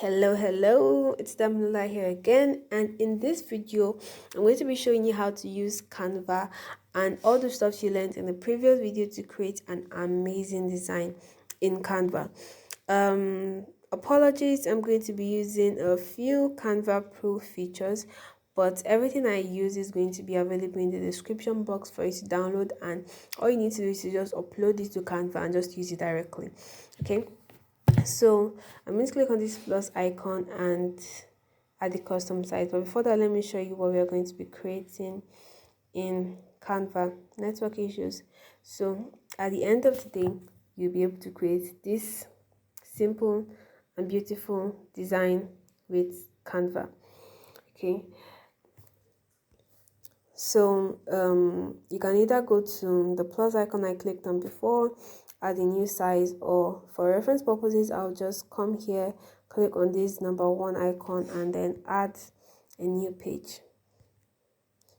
Hello, it's Damila here again, and in this video I'm going to be showing you how to use Canva and all the stuff you learned in the previous video to create an amazing design in Canva. Apologies, I'm going to be using a few Canva Pro features, but everything I use is going to be available in the description box for you to download, and all you need to do is to just upload it to Canva and just use it directly. Okay, so I'm going to click on this plus icon and add the custom site. But before that, let me show you what we are going to be creating in Canva. Network issues. So at the end of the day, you'll be able to create this simple and beautiful design with Canva. Okay, so you can either go to the plus icon I clicked on before, add a new size, or for reference purposes I'll just come here, click on this number one icon, and then add a new page.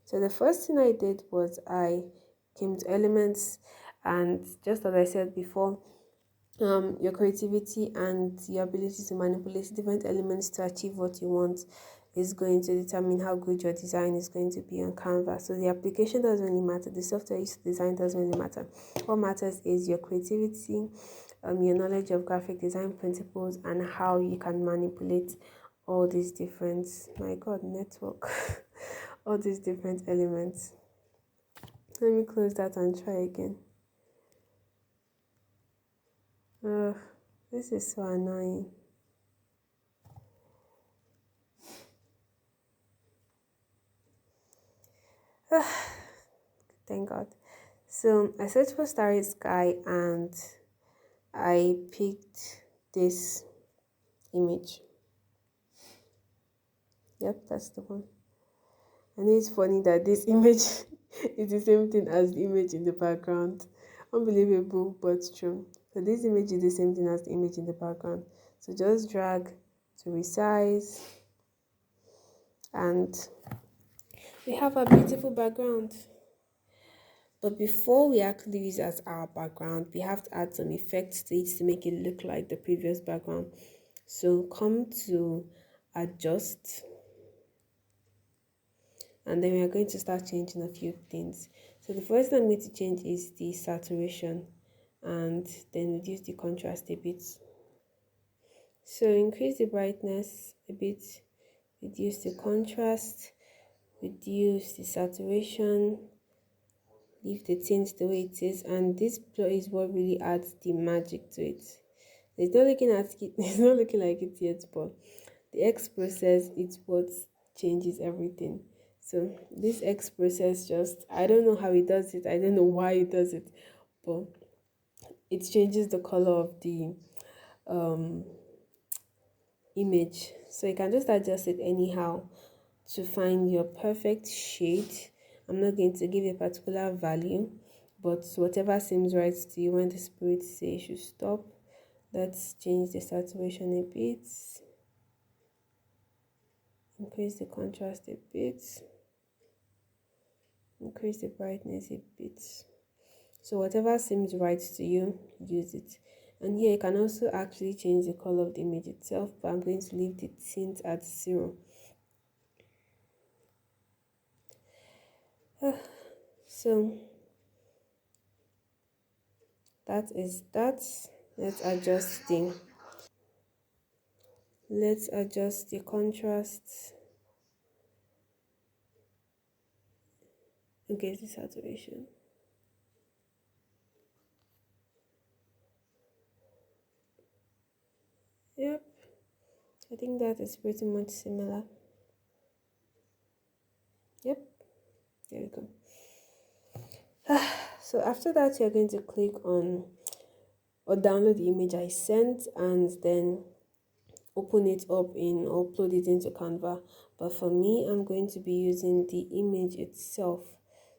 So the first thing I did was I came to elements, and just as I said before, your creativity and your ability to manipulate different elements to achieve what you want is going to determine how good your design is going to be on Canva. So the application doesn't really matter, the software you design doesn't really matter. What matters is your creativity, your knowledge of graphic design principles, and how you can manipulate all these different, my god, network, all these different elements. Let me close that and try again. Ugh, this is so annoying. Thank God. So I searched for Starry Sky and I picked this image. Yep, that's the one. And it's funny that this image is the same thing as the image in the background. Unbelievable, but true. So this image is the same thing as the image in the background. So just drag to resize, and we have a beautiful background. But before we actually use as our background, we have to add some effects to it to make it look like the previous background. So come to adjust, and then we are going to start changing a few things. So the first thing I'm going to change is the saturation, and then reduce the contrast a bit. So increase the brightness a bit, reduce the contrast, reduce the saturation, leave the tint the way it is, and this is what really adds the magic to it. It's not looking at it, it's not looking like it yet, but the X process is what changes everything. So this X process, just I don't know how it does it, I don't know why it does it, but it changes the color of the image. So you can just adjust it anyhow to find your perfect shade. I'm not going to give a particular value, but whatever seems right to you when the spirit says you should stop. Let's change the saturation a bit, increase the contrast a bit, increase the brightness a bit. So whatever seems right to you, use it. And here you can also actually change the color of the image itself, but I'm going to leave the tint at 0. So that is that. Let's adjust the contrast. Okay, the saturation. Yep, I think that is pretty much similar. Yep, there we go. So after that, you're going to click on or download the image I sent, and then open it up in or upload it into Canva. But for me, I'm going to be using the image itself.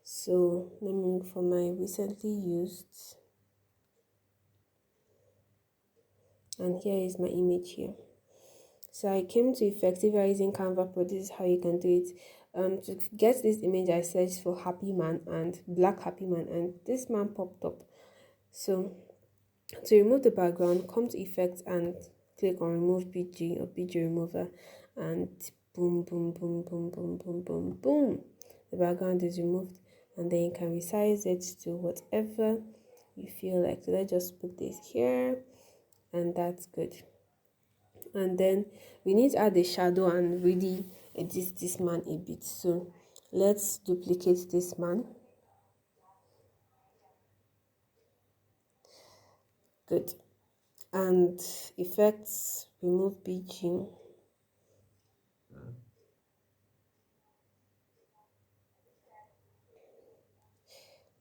So let me look for my recently used, and here is my image here. So I came to using Canva Pro. This is how you can do it. To get this image, I searched for happy man and black happy man, and this man popped up. So to remove the background, come to effects and click on remove PG or PG remover, and boom, boom, boom, boom, boom, boom, boom, boom, the background is removed. And then you can resize it to whatever you feel like. So let's just put this here, and that's good. And then we need to add a shadow and really edit this man a bit. So let's duplicate this man. Good. And effects, remove PG.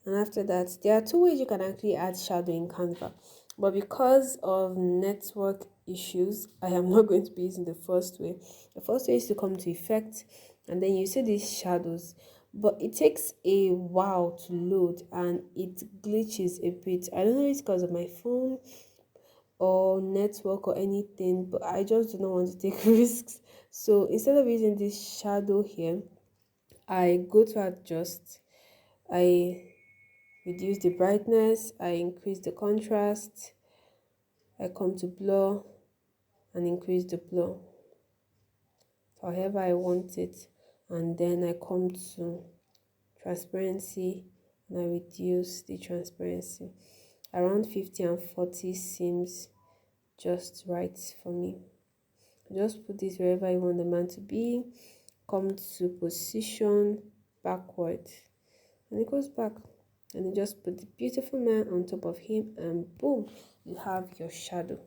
And after that, there are two ways you can actually add shadow in Canva. But because of network issues, I am not going to be using the first way. The first way is to come to effect, and then you see these shadows. But it takes a while to load and it glitches a bit. I don't know if it's because of my phone or network or anything, but I just do not want to take risks. So instead of using this shadow here, I go to adjust. I reduce the brightness, I increase the contrast, I come to blur and increase the blur however I want it, and then I come to transparency and I reduce the transparency. Around 50 and 40 seems just right for me. Just put this wherever you want the man to be, come to position backward, and it goes back. And you just put the beautiful man on top of him, and boom, you have your shadow.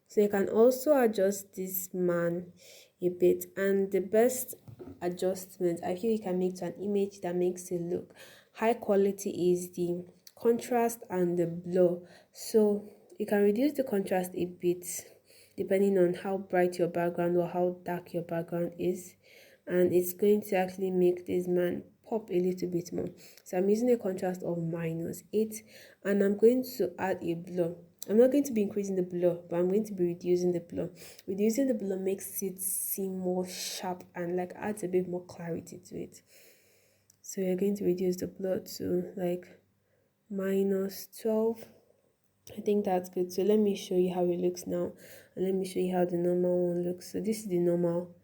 So you can also adjust this man a bit, and the best adjustment I feel you can make to an image that makes it look high quality is the contrast and the blur. So you can reduce the contrast a bit depending on how bright your background or how dark your background is, and it's going to actually make this man pop a little bit more. So I'm using a contrast of -8, and I'm going to add a blur. I'm not going to be increasing the blur, but I'm going to be reducing the blur. Reducing the blur makes it seem more sharp and like adds a bit more clarity to it. So we're going to reduce the blur to like -12. I think that's good. So let me show you how it looks now, and let me show you how the normal one looks. So this is the normal.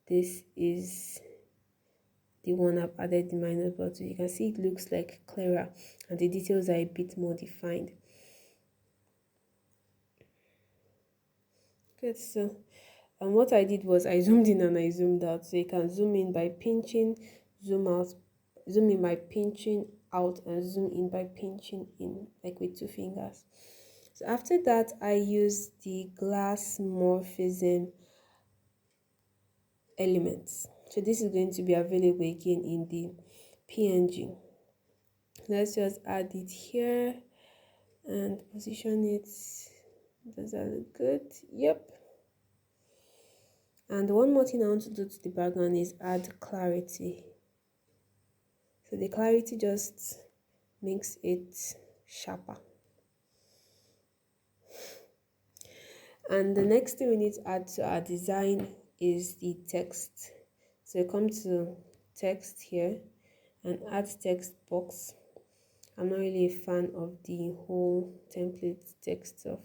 This is the one I've added the minus blur to. You can see it looks like clearer and the details are a bit more defined. Good. So and what I did was I zoomed in and I zoomed out. So you can zoom in by pinching, zoom out, zoom in by pinching out, and zoom in by pinching in, like with 2 fingers. So after that, I use the glass morphism elements. So this is going to be available again in the PNG. Let's just add it here and position it. Does that look good? Yep. And one more thing I want to do to the background is add clarity. So the clarity just makes it sharper. And the next thing we need to add to our design is the text. So come to text here and add text box. I'm not really a fan of the whole template text stuff.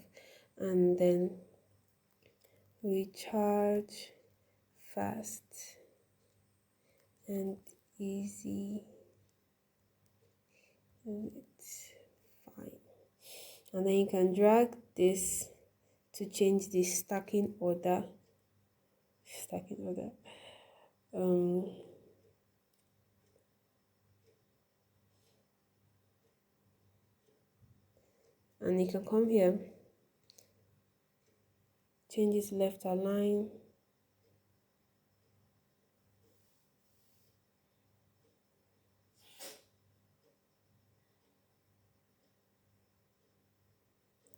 And then recharge fast and easy. It's fine. And then you can drag this to change the stacking order. And you can come here, change this left align.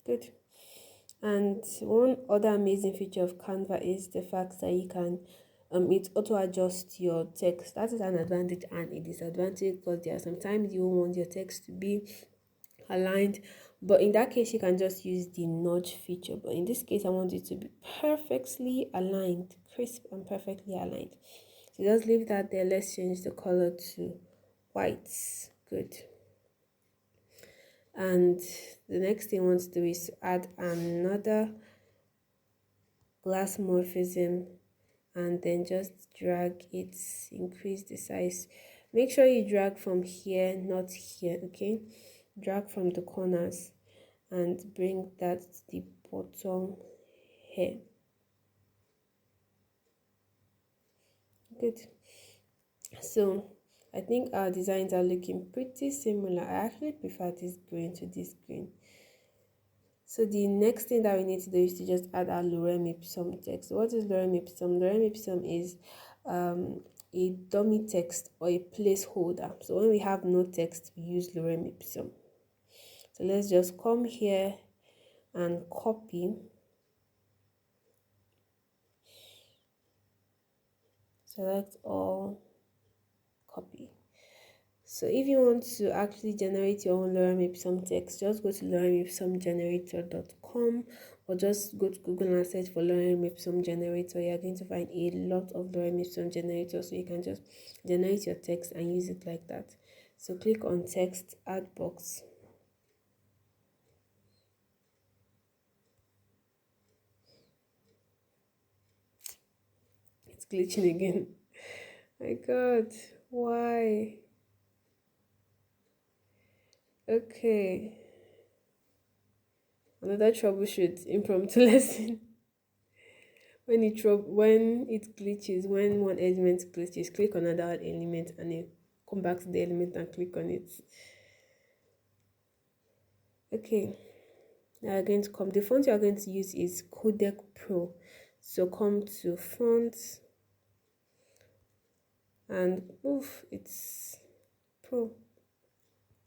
Good. And one other amazing feature of Canva is the fact that you can it auto adjust your text. That is an advantage and a disadvantage, because there are sometimes you want your text to be aligned, but in that case you can just use the nudge feature. But in this case I want it to be perfectly aligned, crisp and perfectly aligned. So just leave that there. Let's change the color to white. Good. And the next thing I want to do is to add another glass morphism, and then just drag it, increase the size. Make sure you drag from here, not here, okay? Drag from the corners and bring that to the bottom here. Good. So I think our designs are looking pretty similar. I actually prefer this green to this green. So the next thing that we need to do is to just add our lorem ipsum text. What is lorem ipsum? Lorem ipsum is a dummy text or a placeholder. So when we have no text, we use lorem ipsum. So let's just come here and copy. Select all, copy. So if you want to actually generate your own lorem ipsum text, just go to loremipsumgenerator.com or just go to Google and search for lorem ipsum generator. You're going to find a lot of lorem ipsum generators, so you can just generate your text and use it like that. So click on text, add box. It's glitching again. My God, why? Okay. Another troubleshoot impromptu lesson. When it glitches, when one element glitches, click on another element and then come back to the element and click on it. Okay. Now you're going to come. The font you are going to use is Codec Pro. So come to fonts and it's Pro.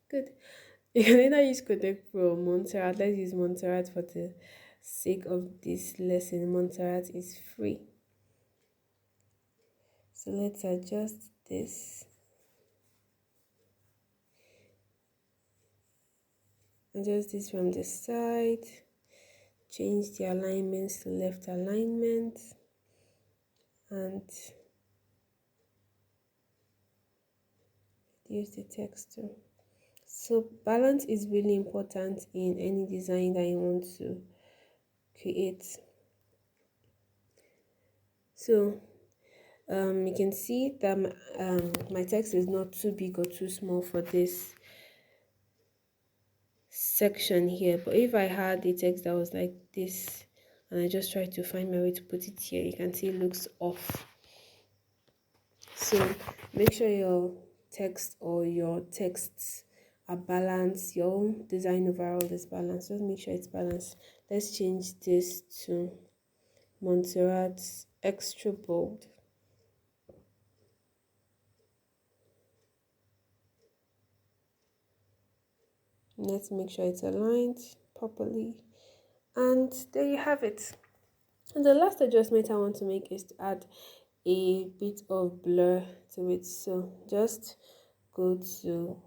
Good. You can either use Codec Pro or Montserrat. Let's use Montserrat for the sake of this lesson. Montserrat is free. So let's adjust this. Adjust this from the side. Change the alignments to left alignment. And use the texture. So balance is really important in any design that you want to create. So you can see that my text is not too big or too small for this section here, but if I had a text that was like this and I just try to find my way to put it here, you can see it looks off. So make sure your text or your texts are balanced. Your own design overall is balanced. Just make sure it's balanced. Let's change this to Montserrat extra bold. Let's make sure it's aligned properly. And there you have it. And the last adjustment I want to make is to add a bit of blur to it. So just go to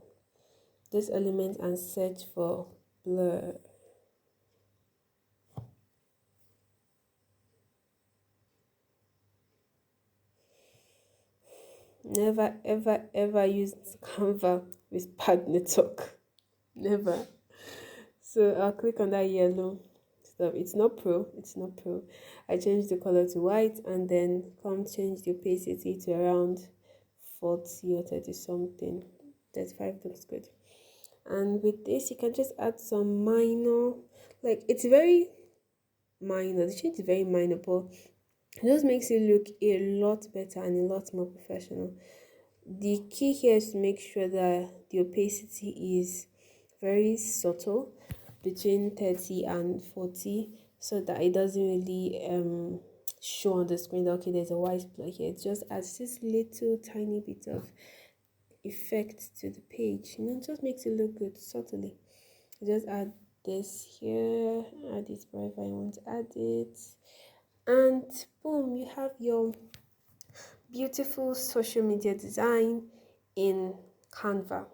this element and search for blur. Never ever ever use Canva with bad network. Never. So I'll click on that yellow stuff. It's not pro. I changed the color to white and then change the opacity to around 40 or 30 something. 35 looks good. And with this you can just add some minor, like it's very minor. The change is very minor, but it just makes it look a lot better and a lot more professional. The key here is to make sure that the opacity is very subtle, between 30 and 40, so that it doesn't really show on the screen that okay, there's a white blur here. It just adds this little tiny bit of effect to the page, it just makes it look good subtly. Just add this here, add it wherever I want to add it, and boom, you have your beautiful social media design in Canva.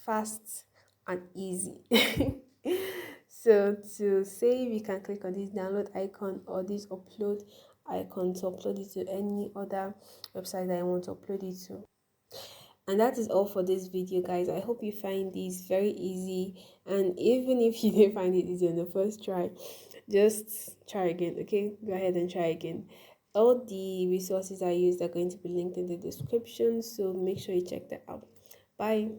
Fast and easy. So to save, you can click on this download icon or this upload icon to upload it to any other website that I want to upload it to. And that is all for this video, guys. I hope you find these very easy, and even if you didn't find it easy on the first try, just try again. Okay, go ahead and try again. All the resources I used are going to be linked in the description, so make sure you check that out. Bye.